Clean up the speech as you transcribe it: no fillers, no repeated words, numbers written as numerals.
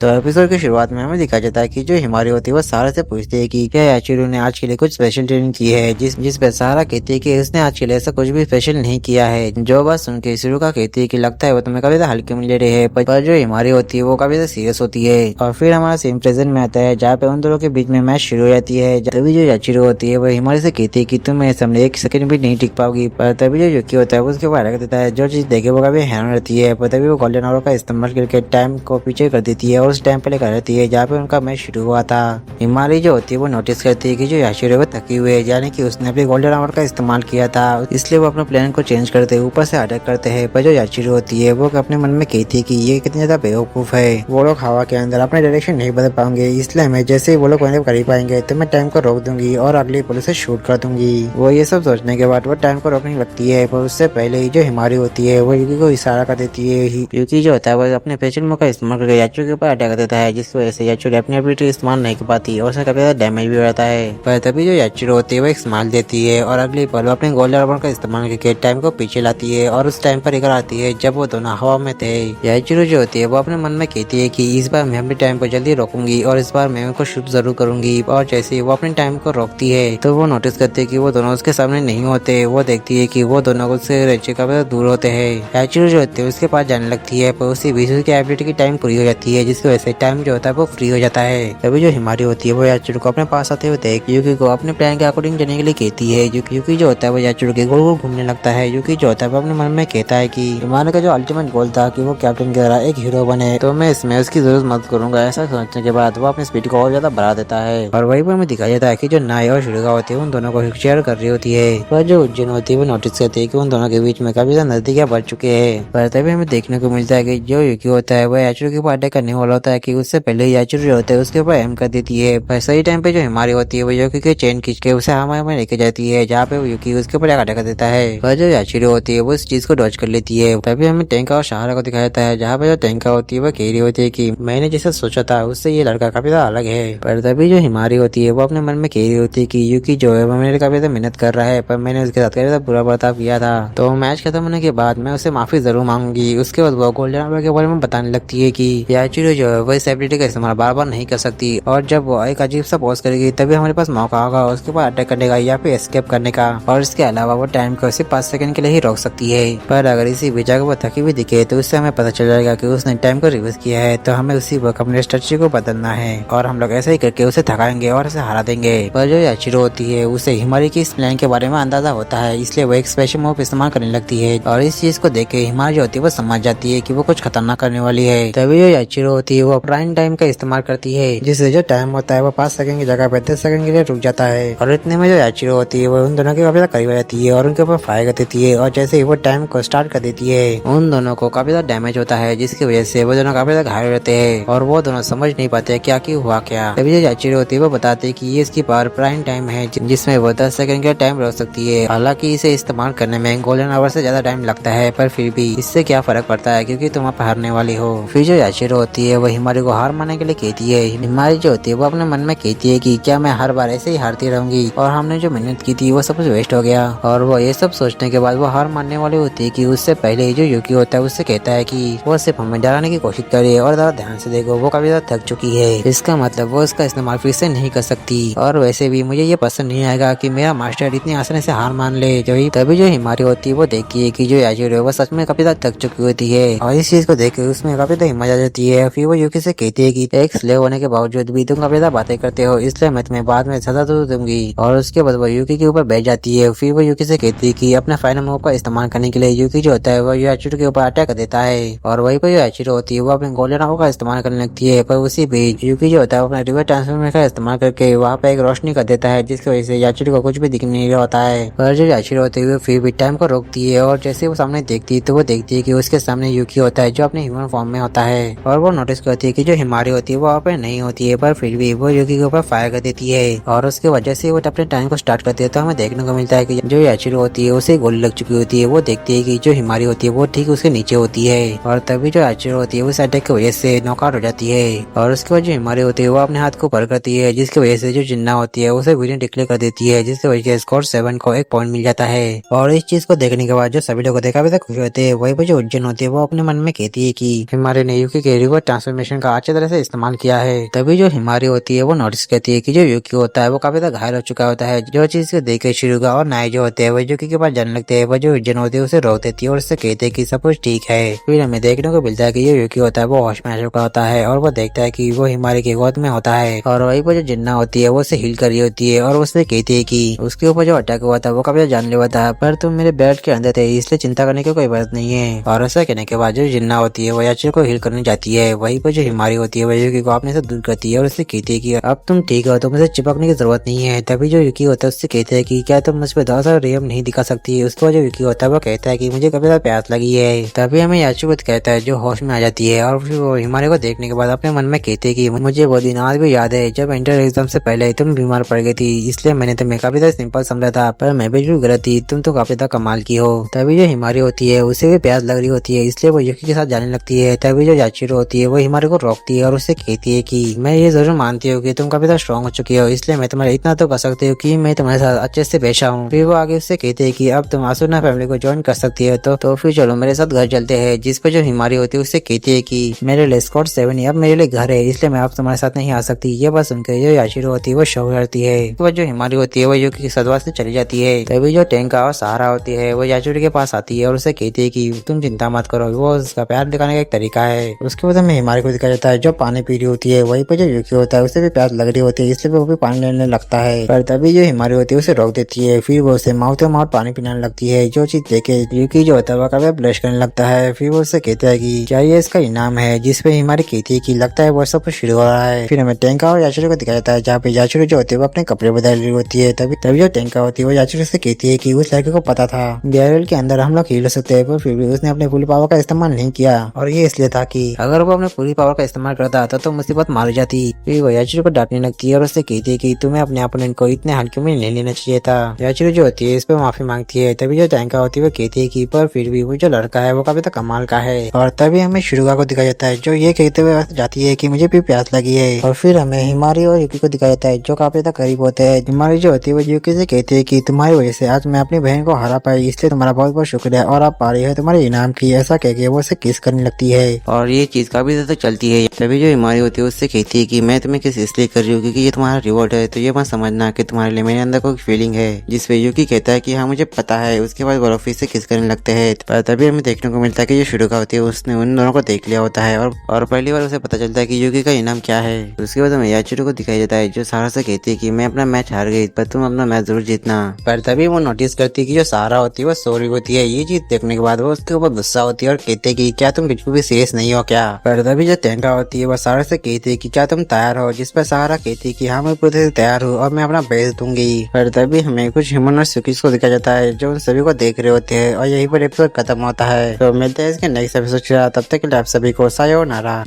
तो एपिसोड की शुरुआत में हमें दिखाया जाता है कि जो हिमारी होती है वो सारा से पूछती है कि क्या याचिरो ने आज के लिए कुछ स्पेशल ट्रेनिंग की है, जिस पे सारा कहती है कि उसने आज के लिए ऐसा कुछ भी स्पेशल नहीं किया है। जो बात सुन के शिरुका कहती है कि लगता है वो तुम्हें काफी ज्यादा हल्के में ले रहे हैं, पर जो हिमारी होती है वो काफी ज्यादा सीरियस होती है। और फिर हमारा सीन प्रेजेंट में आता है जहाँ पे उन दोनों के बीच में मैच शुरू हो जाती है। तभी जो याचिरो होती है वो हिमारी से कहती है कि तुम मेरे सामने एक सेकंड भी नहीं टिक पाओगी, पर तभी जो युकी होता है वो उसके ऊपर अटक देता है। जो चीज देखे वो काफी हैरान रहती है, पर तभी वो गोल्डन आवर का इस्तेमाल करके टाइम को पीछे कर देती है और उस टाइम पे लेकर रहती है जहाँ पे उनका मैच शुरू हुआ था। हिमारी जो होती है वो नोटिस करती है कि जो याशिरो वो थकी हुई है, यानी कि उसने अपने गोल्डन आवर का इस्तेमाल किया था, इसलिए वो अपने प्लान को चेंज करते ऊपर से अटैक करते हैं। पर जो याशिरो होती है वो अपने मन में कहती है कि ये कितनी ज्यादा बेवकूफ है, वो लोग हवा के अंदर अपने डायरेक्शन नहीं बदल पाएंगे, इसलिए मैं जैसे ही वो लोग कर ही पाएंगे तो मैं टाइम को रोक दूंगी और अगली पुलिस से शूट कर दूंगी। वो ये सब सोचने के बाद वो टाइम को रोकने लगती है, पर उससे पहले ही जो हिमारी होती है वो युकी को इशारा कर देती है। युकी जो होता है वो अपने स्पेशल मूव का इस्तेमाल करके याचिरो के ऊपर अटैक कर देता है, जिस वजह से याचिरो अपनी एबिलिटी इस्तेमाल नहीं कर पाती और उसे काफी ज्यादा डैमेज भी हो जाता है। पर तभी जो याचिरो होती है वो एक स्माइल देती है और अगली पल वो अपने गोल्डन आर्मर का इस्तेमाल करके टाइम को पीछे लाती है और उस टाइम पर लेकर आती है जब वो दोनों हवा में थे। याचिरो जो होती है वो अपने मन में कहती है कि इस बार मैं अपने टाइम को जल्दी रोकूंगी और इस बार मैं उनको शूट जरूर करूंगी। और जैसे ही वो अपने टाइम को रोकती है तो वो नोटिस करती है कि वो दोनों उसके सामने नहीं होते। वो देखती है कि वो दोनों उससे रेचे काफी दूर होते हैं। याचिरो जो होती है उसके पास जाने लगती है, पर उसी बीच उसकी एबिलिटी की टाइम पूरी हो जाती है, जिसकी वजह से टाइम जो होता है वो फ्री हो जाता है। तभी जो हिमारी होती है वो याचिरो को अपने पास आते हुए देख युकी को अपने प्लान के अकॉर्डिंग जाने के लिए कहती है। युकी जो होता है वो याचिरो के गोल गोल घूमने लगता है। युकी जो होता है वो अपने मन में कहता है कि हिमारी का जो अल्टीमेट गोल था कि वो कैप्टन की तरह एक हीरो बने, तो मैं इसमें उसकी जरूरत मदद करूंगा। ऐसा सोचने के बाद वो अपनी स्पीड को और ज्यादा बढ़ा देता है और वहीं पर हमें दिखाया जाता है कि जो नाई और शिरुका होती है उन दोनों को शेयर कर रही होती है। पर जो उज्जैन होती है वो नोटिस करती है कि उन दोनों के बीच में काफी ज्यादा नजदीकियां बढ़ चुके हैं। पर तभी हमें देखने को मिलता है कि जो युकी होता है वो याचिरो के ऊपर अटैक करने वाला होता है कि उससे पहले याचिरो जो होता है उसके ऊपर एम कर देती है। पर सही टाइम पे जो हिमारी होती है वो युकी के चेन खींच के उसे हवा में लेके जाती है, जहाँ पे वो युकी उसके ऊपर अटैक कर देता है। पर जो याचिरो होती है वो इस चीज को डॉज कर लेती है। तभी हमें टेंका और सहारा को दिखाया जाता है, जहाँ पे जो टेंका होती है वो कह रही होती है कि मैंने जैसा सोचा था उससे ये लड़का काफी ज्यादा अलग है। पर तभी जो हिमारी होती है वो अपने मन में कह रही होती है कि युकी जो है वो मेरे लिए काफी ज्यादा मेहनत कर रहा है, पर मैंने उसके साथ काफी ज्यादा बुरा बर्ताव किया था, तो मैच खत्म होने के बाद मैं उसे माफी जरूर मांगूंगी। उसके बाद वो गोल्डन आवर के बारे में बताने लगती है कि याचिरो जो है वो इस एबिलिटी का इस्तेमाल बार बार नहीं कर सकती और जब वो एक अजीब सा पोज करेगी तभी हमारे पास मौका होगा उसके ऊपर अटैक करने का या फिर एस्केप करने का। और इसके अलावा वो टाइम को सिर्फ 5 सेकंड के लिए ही रोक सकती है। पर अगर इसी बीच अगर वो थकी हुई दिखे तो उससे हमें पता चल जाएगा कि उसने टाइम को रिवर्स किया है, तो हमें उसी वक्त अपने स्ट्रेटजी को बदलना है और हम लोग ऐसे ही करके उसे थकाएंगे और उसे हरा देंगे। पर जो याचिरो होती है उसे हिमारी की इस प्लान के बारे में अंदाजा होता है, इसलिए वो एक स्पेशल मूव इस्तेमाल करने लगती है और इस चीज को देख के हिमारी जो होती है वो समझ जाती है कि वो कुछ खतरनाक करने वाली है। तभी जो याचिरो होती है वो प्राइम टाइम का इस्तेमाल करती है, जिससे जो टाइम होता है वो 5 सेकंड की जगह 35 सेकंड के लिए रुक जाता है। और इतने में जो याचिरो होती है वो उन दोनों के काफी करीब आ जाती है और उनके ऊपर फायर कर देती है और जैसे ही वो टाइम को स्टार्ट कर देती है उन दोनों को काफी ज्यादा डैमेज होता है, जिसकी वजह से वो दोनों काफी ज्यादा घायल रहते हैं और वो दोनों समझ नहीं पाते क्या हुआ क्या। तभी जो याचिरो होती है वो बताते हैं कि ये इसकी पावर प्राइम टाइम है, जिसमें वो 10 सेकंड का टाइम रोक सकती है। हालांकि इसे इस्तेमाल करने में गोल्डन आवर से ज्यादा टाइम लगता है, पर फिर भी इससे क्या फर्क पड़ता है क्योंकि तुम आप हारने वाली हो। फिर जो याचिरो होती है वो हिमारी को हार मानने के लिए कहती है। हिमारी जो होती है वो अपने मन में कहती है कि क्या मैं हर बार ऐसे ही हारती रहूंगी और हमने जो मेहनत की थी वो सब कुछ वेस्ट हो गया। और वो ये सब सोचने के बाद वो हार मानने वाली होती है कि उससे पहले ही जो युकी होता है उससे कहता है कि वो सिर्फ हमें डराने की कोशिश करे और ज्यादा ध्यान से देखो, वो काफी ज्यादा थक चुकी है, इसका मतलब वो इसका इस्तेमाल फिर से नहीं कर सकती। और वैसे भी मुझे ये पसंद नहीं आएगा कि मेरा मास्टर इतनी आसानी से हार मान ले। तभी जो हिमारी होती है वो देखती है कि जो याचिरो है वो सच में काफी ज्यादा थक चुकी होती है और इस चीज को देख के उसमें काफी ज्यादा हिम्मत आ जाती है। फिर वो युकी से कहती है कि एक स्लेव होने के बावजूद भी तुम काफी ज्यादा बातें करते हो, इसलिए मैं तुम्हें बाद में सजा तो दूंगी। और उसके बाद वो युकी के ऊपर बैठ जाती है। फिर वो युकी से कहती है कि अपने फाइनल मूव का इस्तेमाल करने के लिए युकी जो होता है वो याचिरो के ऊपर अटैक कर देता है और वहीं पर जो याचिरो होती है वो अपने गोल्डन आवर का इस्तेमाल करने लगती है। पर उसी बीच युकी जो होता है अपना रिवर ट्रांसफॉर्मेशन का इस्तेमाल करके वहाँ पे एक रोशनी कर देता है, जिसकी वजह से याचिरो को कुछ भी दिख नहीं रहा होता है। पर जो याचिरो होती है वो फिर भी टाइम को रोकती है और जैसे वो सामने देखती है तो वो देखती है कि उसके सामने युकी होता है जो अपने ह्यूमन फॉर्म में होता है और वो नोटिस करती है कि जो हिमारी होती है वो वहाँ पे नहीं होती है, पर फिर भी वो युकी के ऊपर फायर कर देती है और उसके वजह से वो अपने टाइम को स्टार्ट करती है। तो हमें देखने को मिलता है कि जो याचिरो होती है उसे गोली लग चुकी होती है। वो देखती है कि जो हिमारी होती है वो ठीक उसके नीचे होती है और तभी जो याचिरो होती है उस अटैक की वजह से नॉकआउट हो जाती है और उसके बाद जो हिमारी होती है वो अपने हाथ को ऊपर करती है, जिसकी वजह से जो जिन्ना होती है उसे विनर डिक्लेयर कर देती है, जिसकी वजह से स्कोर 7 को 1 पॉइंट मिल जाता है। और इस चीज को देखने के बाद जो सभी लोग देखा भी खुश होते हैं। वही पर जो उज्जैन होती है वो अपने मन में कहती है कि हिमारी ने युकी के रिवर ट्रांसफर ट्रांसफॉर्मेशन का अच्छी तरह से इस्तेमाल किया है। तभी जो हिमारी होती है वो नोटिस करती है कि जो यूकी होता है वो काफी ज्यादा घायल हो चुका होता है। जो चीज को देख के शिरुगा और नाई जो होते हैं वो यूकी के पास जाने लगते हैं। वो जो जन होती है उसे रोक देती है और उससे कहते हैं कि सब कुछ ठीक है। फिर हमें देखने को मिलता है कि जो यूकी होता है वो होश में आ चुका होता है और वो देखता है कि वो हिमारी की गोद में होता है और वहीं पर जो जिन्ना होती है वो उसे हील कर रही होती है और उससे कहती है कि उसके ऊपर जो अटैक हुआ था वो काफी जानलेवा था, पर तुम मेरे बेड के अंदर थे इसलिए चिंता करने की कोई बात नहीं है। और ऐसा कहने के बाद जो जिन्ना होती है वो याची को हील करने जाती है। वहीं पर जो हिमारी होती है वो यूकी को अपने से दूर करती है और उससे कहती है कि अब तुम ठीक हो तो मुझे चिपकने की जरूरत नहीं है। तभी जो यूकी होता है उससे कहते हैं कि क्या तुम मुझ पर थोड़ा सा रेम नहीं दिखा सकती। उसके बाद जो यूकी होता है वो कहता है कि मुझे कभी ज्यादा प्यास लगी है। तभी हमें याची को कहता है जो होश में आ जाती है और फिर वो हिमारी को देखने के बाद अपने मन में कहते हैं कि मुझे वो दिन आज भी याद है जब इंटर एग्जाम से पहले तुम बीमार पड़ गई थी, इसलिए मैंने तुम्हें काफी ज्यादा सिंपल समझा था, पर मैं भी जो गलत थी, तुम तो काफी ज्यादा कमाल की हो। तभी जो हिमारी होती है उसे भी प्यास लग रही होती है, इसलिए वो यूकी के साथ जाने लगती है। तभी जो याचिरो होती है वो हिमारी को रोकती है और उससे कहती है कि मैं ये जरूर मानती हूँ कि तुम काफी ज्यादा स्ट्रॉन्ग हो चुकी हो, इसलिए मैं तुम्हारा इतना तो कर सकती हूँ कि मैं तुम्हारे साथ अच्छे से पेश आऊँ। फिर वो आगे उससे कहते हैं कि अब तुम आसुना फैमिली को ज्वाइन कर सकती है तो फिर चलो मेरे साथ घर चलते हैं। जिस पे जो हिमारी होती है उससे कहती है कि मेरे लिए स्कॉट 7 अब मेरे लिए घर है, इसलिए मैं अब तुम्हारे साथ नहीं आ सकती। ये बात सुनकर जो याशिरो होती है वो शौक करती है। उसके बाद जो हिमारी होती है वो यूकी की सदवा से चली जाती है। तभी जो टेंका और सहारा होती है वो याशिरो के पास आती है और उसे कहती है कि तुम चिंता मत करो, वो उसका प्यार दिखाने का एक तरीका है। उसके बाद हमें हिमारी को दिखाया जाता है जो पानी पी रही होती है। वहीं पर जो यूकी होता है उसे भी प्यास लग रही होती है, इसलिए वो भी पानी लेने लगता है, पर तभी जो हिमारी होती है उसे रोक देती है। फिर वो उसे माउथ माउथ पानी पिलाने लगती है। जो चीज देखे यूकी जो होता है वो काफी ब्लश करने लगता है। फिर वो उससे कहता है कि क्या ये इसका इनाम है, जिसपे हिमारी कहती है कि लगता है वो सब कुछ शुरू हो रहा है। फिर हमें टेंका और याचिरो को दिखाया जाता है जहाँ पे याचिरो जो होती है वो अपने कपड़े बदल रही होती है। तभी जो टेंका होती है वो याचिरो से कहती है कि उस लड़के को पता था बैरल के अंदर हम लोग हील हो सकते हैं, पर फिर भी उसने अपने पूरी पावर का इस्तेमाल नहीं किया, और ये इसलिए था कि अगर वो अपने पूरी पावर का इस्तेमाल करता तो मुसीबत मारी जाती। फिर वो याचिरो को डांटने लगती है और उससे कहती है कि तुम्हें अपने अपोनेंट को इतने हल्के में नहीं लेना चाहिए था। याचिरो जो होती है इस पर माफी मांगती है। तभी जो टेंका होती है वो कहती है कि पर फिर भी वो जो लड़का है वो काफी तो कमाल का है। और तभी हमें शिरुगा को दिखाया जाता है जो ये कहते हुए जाती है कि मुझे भी प्यास लगी है। और फिर हमें हिमारी और यूकी को दिखाया जाता है जो काफी तक करीब होते हैं। हिमारी जो होती है वो यूकी से कहती है कि तुम्हारी वजह से आज मैं अपनी बहन को हरा पाई, इसलिए तुम्हारा बहुत बहुत शुक्रिया और आप पा रही है तुम्हारे इनाम की। ऐसा कह के वो उसे किस करने लगती है और ये चीज काफी ज्यादा चलती है। तभी जो हिमारी होती है उससे कहती है कि मैं तुम्हें किस इसलिए कर रही हूँ क्योंकि ये तुम्हारा रिवॉर्ड है, तो ये मत समझना कि तुम्हारे लिए मेरे अंदर कोई फीलिंग है। जिस पे यूकी कहता है कि हाँ मुझे पता है। उसके बाद वो ऑफिस से किस करने लगते हैं। पर तभी हमें देखने को मिलता है कि जो शिरुगा होती है उसने उन दोनों को देख लिया होता है और पहली बार उसे पता चलता है कि यूकी का इनाम क्या है। उसके बाद हमें याचिरो को दिखाई जाता है जो सहारा से कहती है कि मैं अपना मैच हार गई पर तुम अपना मैच जरूर जीतना। पर तभी वो नोटिस करती है कि जो सहारा होती है वो सॉरी होती है। ये चीज देखने के बाद वो उसके ऊपर गुस्सा होती है और कहते है कि क्या तुम बिल्कुल भी सीरियस नहीं हो क्या। पर तभी जो टेंका होती है वो सहारा से कहती है कि क्या तुम तैयार हो, जिस पर सहारा कहती है कि हाँ मैं पूरे से तैयार हूँ और मैं अपना बेस्ट दूंगी। पर तभी हमें कुछ ह्यूमन और सुकीज को दिखाया जाता है जो उन सभी को देख रहे होते हैं और यही पर एपिसोड खत्म होता है। तो मिलते हैं इसके नेक्स्ट एपिसोड। तब तक के लिए आप सभी को सायोनारा।